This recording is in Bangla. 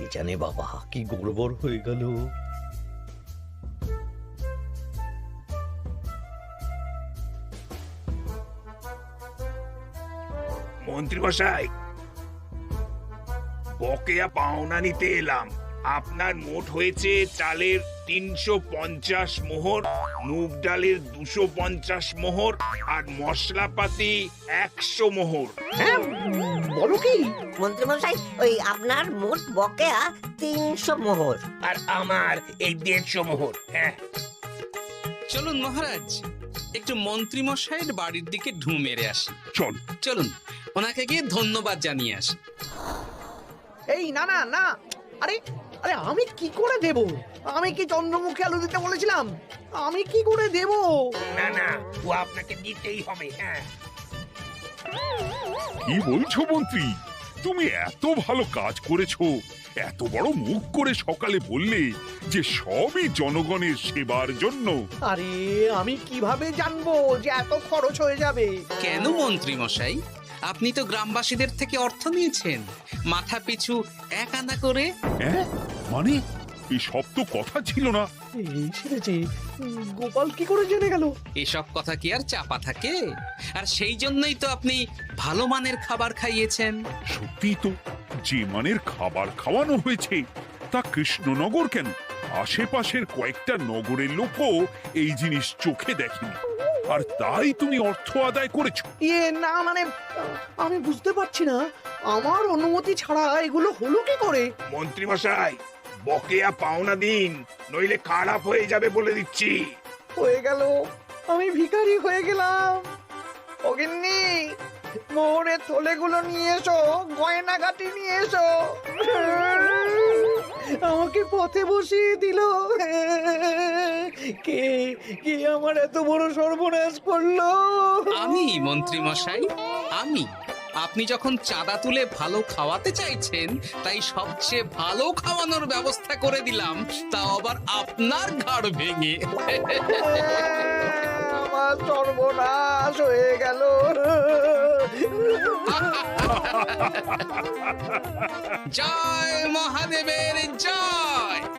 কে জানে বাবা কি গড়বড় হয়ে গেল। মন্ত্রী মশাই, বকেয়া পাওনা নিতে এলাম। আপনার মোট হয়েছে চালের 350 মোহর, মুগ ডালের 250 মোহর, আর মশলাপাতি 100 মোহর। হ্যাঁ, বলো কি? মন্ত্রীমশাই, ওই আপনার মোট বকেয়া 300 মোহর। আর আমার এই 150 মোহর। হ্যাঁ, চলুন মহারাজ, একটু মন্ত্রী মশাইয়ের বাড়ির দিকে ঢু মেরে আসি। চল। চলুন, ওনাকে গিয়ে ধন্যবাদ জানিয়ে আসি। এই না না না, আরে আরে আমি কি করে দেব? আমি কি চন্দ্রমুখী আলু দিতে বলেছিলাম? আমি কি করে দেব? না না, ও আপনাকে দিতেই হবে। হ্যাঁ, কি বলছো মন্ত্রী? তুমি এত ভালো কাজ করেছো, এত বড় মুখ করে সকালে বললে যে সবই জনগণের সেবার জন্য। আরে আমি কিভাবে জানবো যে এত খরচ হয়ে যাবে? কেন মন্ত্রী মশাই, আপনি তো গ্রামবাসীদের থেকে অর্থ নিয়েছেন, মাথা পিছু 1 আনা করে। হ্যাঁ, মানে এসব তো কথা ছিল না। এই ছেড়েছে, গোপাল কি করে জেনে গেল? এসব কথা কি আর চাপা থাকে? আর সেই জন্যই তো আপনি ভালো মানের খাবার খাইয়েছেন। সত্যি তো, যে মানের খাবার খাওয়ানো হয়েছে তা কৃষ্ণনগর কেন, আশেপাশের কয়েকটা নগরের লোকও এই জিনিস চোখে দেখেনি, আর তাই তুমি অর্থ আদায় করেছো। না মানে আমি বুঝতে পারছি না, আমার অনুমতি ছাড়া এগুলো হলো কি করে? মন্ত্রী মশাই, বকেয়া পাওনা দিন, নইলে খারাপ হয়ে যাবে বলে দিচ্ছি। হয়ে গেল, আমি ভিখারি হয়ে গেলাম। অগিন্নি, মোহরের থলেগুলো নিয়ে এসো, গয়নাগাটি নিয়ে এসো। আমাকে পথে বসিয়ে দিল। কে কে আমার এত বড় সর্বনাশ করলো? আমি মন্ত্রী মশাই, আমি। আপনি যখন চাঁদা তুলে ভালো খাওয়াতে চাইছেন, তাই সবচেয়ে ভালো খাওয়ানোর ব্যবস্থা করে দিলাম, তাও আবার আপনার ঘাড় ভেঙে। আমার সর্বনাশ হয়ে গেল। জয় মহাদেবের জয়।